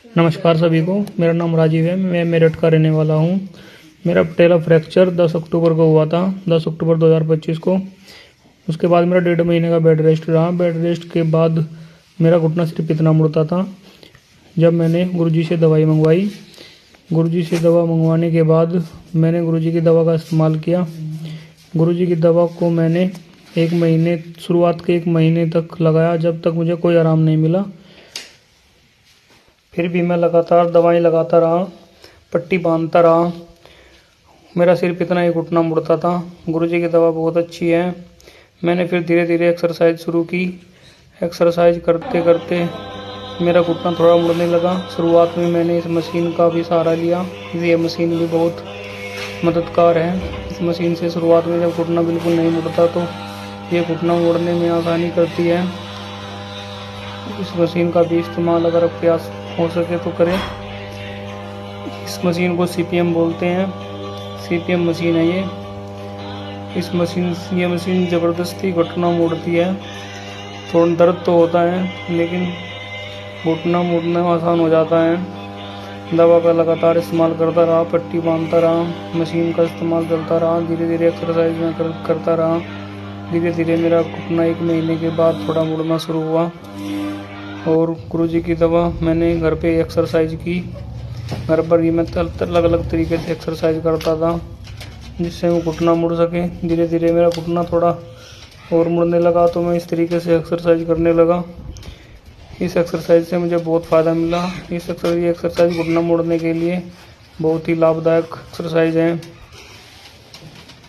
नमस्कार सभी को। मेरा नाम राजीव है। मैं मेरठ का रहने वाला हूँ। मेरा पटेला फ्रैक्चर 10 अक्टूबर को हुआ था, 10 अक्टूबर 2025 को। उसके बाद मेरा 1.5 महीने का बेड रेस्ट रहा। बेड रेस्ट के बाद मेरा घुटना सिर्फ इतना मुड़ता था। जब मैंने गुरुजी से दवाई मंगवाई, गुरुजी से दवा मंगवाने के बाद मैंने गुरुजी की दवा का इस्तेमाल किया। गुरुजी की दवा को मैंने शुरुआत के 1 महीने तक लगाया, जब तक मुझे कोई आराम नहीं मिला। फिर भी मैं लगातार दवाई लगाता रहा, पट्टी बांधता रहा। मेरा सिर्फ इतना ही घुटना मुड़ता था। गुरुजी की दवा बहुत अच्छी है। मैंने फिर धीरे धीरे एक्सरसाइज शुरू की। एक्सरसाइज करते करते मेरा घुटना थोड़ा मुड़ने लगा। शुरुआत में मैंने इस मशीन का भी सहारा लिया। ये मशीन भी बहुत मददगार है। इस मशीन से शुरुआत में जब घुटना बिल्कुल नहीं मुड़ता तो ये घुटना मुड़ने में आसानी करती है। इस मशीन का भी इस्तेमाल अगर प्रयास हो सके तो करें। इस मशीन को CPM बोलते हैं। CPM मशीन है ये। ये मशीन ज़बरदस्ती घुटना मोड़ती है। थोड़ा दर्द तो होता है, लेकिन घुटना मोड़ना आसान हो जाता है। दवा का लगातार इस्तेमाल करता रहा, पट्टी बांधता रहा, मशीन का इस्तेमाल करता रहा, धीरे धीरे एक्सरसाइज में करता रहा। धीरे धीरे मेरा घुटना 1 महीने के बाद थोड़ा मुड़ना शुरू हुआ। और गुरुजी की दवा मैंने घर पे एक्सरसाइज की। घर पर ही मैं अलग अलग तरीके से एक्सरसाइज करता था, जिससे वो घुटना मुड़ सके। धीरे धीरे मेरा घुटना थोड़ा और मुड़ने लगा, तो मैं इस तरीके से एक्सरसाइज करने लगा। इस एक्सरसाइज से मुझे बहुत फ़ायदा मिला। ये एक्सरसाइज घुटना मुड़ने के लिए बहुत ही लाभदायक एक्सरसाइज है।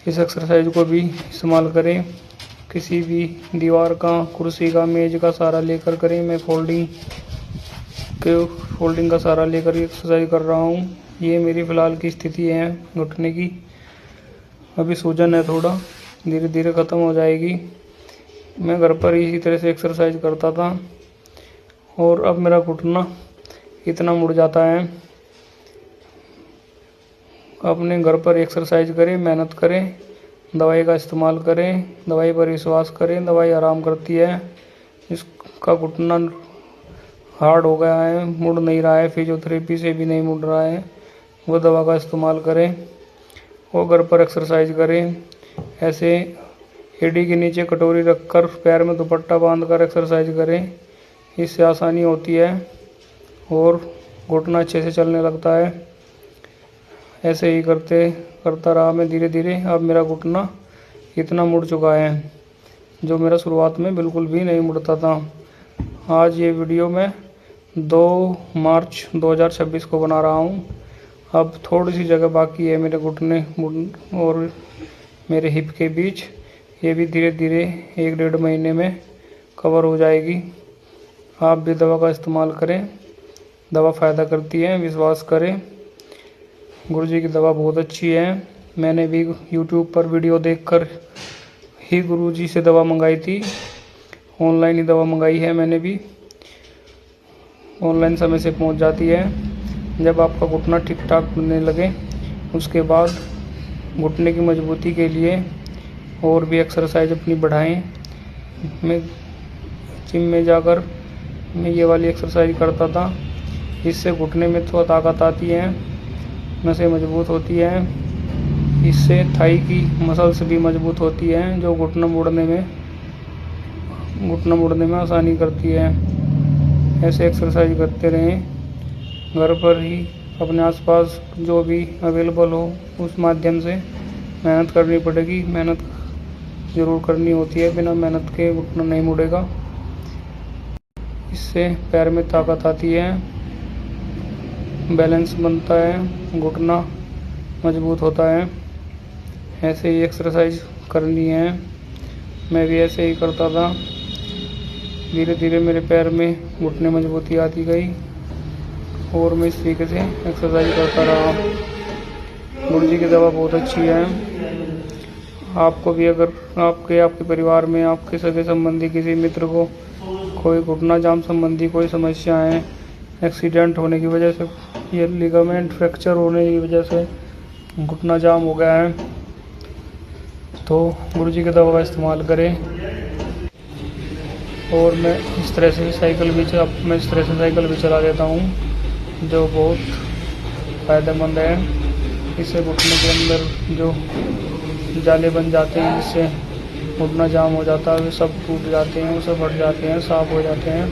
इस एक्सरसाइज को भी इस्तेमाल करें। किसी भी दीवार का, कुर्सी का, मेज का सहारा लेकर करें। मैं फोल्डिंग का सहारा लेकर एक्सरसाइज कर रहा हूँ। ये मेरी फ़िलहाल की स्थिति है घुटने की। अभी सूजन है थोड़ा, धीरे धीरे ख़त्म हो जाएगी। मैं घर पर इसी तरह से एक्सरसाइज करता था और अब मेरा घुटना इतना मुड़ जाता है। अपने घर पर एक्सरसाइज करें, मेहनत करें, दवाई का इस्तेमाल करें, दवाई पर विश्वास करें। दवाई आराम करती है। इसका घुटना हार्ड हो गया है, मुड़ नहीं रहा है, फिजियोथेरेपी से भी नहीं मुड़ रहा है, वो दवा का इस्तेमाल करें और घर पर एक्सरसाइज करें। ऐसे एड़ी के नीचे कटोरी रखकर पैर में दुपट्टा बांधकर एक्सरसाइज करें। इससे आसानी होती है और घुटना अच्छे से चलने लगता है। ऐसे ही करता रहा मैं धीरे धीरे। अब मेरा घुटना इतना मुड़ चुका है, जो मेरा शुरुआत में बिल्कुल भी नहीं मुड़ता था। आज ये वीडियो मैं 2 मार्च 2026 को बना रहा हूँ। अब थोड़ी सी जगह बाकी है मेरे घुटने और मेरे हिप के बीच। ये भी धीरे धीरे 1-1.5 महीने में कवर हो जाएगी। आप भी दवा का इस्तेमाल करें। दवा फ़ायदा करती है, विश्वास करें। गुरुजी की दवा बहुत अच्छी है। मैंने भी YouTube पर वीडियो देखकर ही गुरुजी से दवा मंगाई थी। ऑनलाइन ही दवा मंगाई है मैंने भी। ऑनलाइन समय से पहुंच जाती है। जब आपका घुटना ठीक ठाक होने लगे, उसके बाद घुटने की मजबूती के लिए और भी एक्सरसाइज अपनी बढ़ाएं। मैं जिम में जाकर मैं ये वाली एक्सरसाइज करता था। इससे घुटने में थोड़ा ताकत आती है, नसें मजबूत होती हैं। इससे थाई की मसल्स भी मजबूत होती हैं, जो घुटना मुड़ने में आसानी करती है। ऐसे एक्सरसाइज करते रहें। घर पर ही अपने आसपास जो भी अवेलेबल हो उस माध्यम से मेहनत करनी पड़ेगी। मेहनत ज़रूर करनी होती है, बिना मेहनत के घुटना नहीं मुड़ेगा। इससे पैर में ताकत आती है, बैलेंस बनता है, घुटना मजबूत होता है। ऐसे ही एक्सरसाइज करनी है। मैं भी ऐसे ही करता था। धीरे धीरे मेरे पैर में घुटने मजबूती आती गई और मैं इस तरीके से एक्सरसाइज करता रहा। गुरुजी की दवा बहुत अच्छी है। आपको भी अगर आपके परिवार में आपके सगे संबंधी किसी मित्र को कोई घुटना जाम संबंधी कोई समस्या है, एक्सीडेंट होने की वजह से, ये लिगामेंट फ्रैक्चर होने की वजह से घुटना जाम हो गया है, तो गुरुजी की दवा का इस्तेमाल करें। और मैं इस तरह से साइकिल भी चला देता हूँ। जो बहुत फ़ायदेमंद है। इसे घुटने के अंदर जो जाले बन जाते हैं जिससे घुटना जाम हो जाता है वे सब टूट जाते हैं, वो सब हट जाते हैं, साफ हो जाते हैं।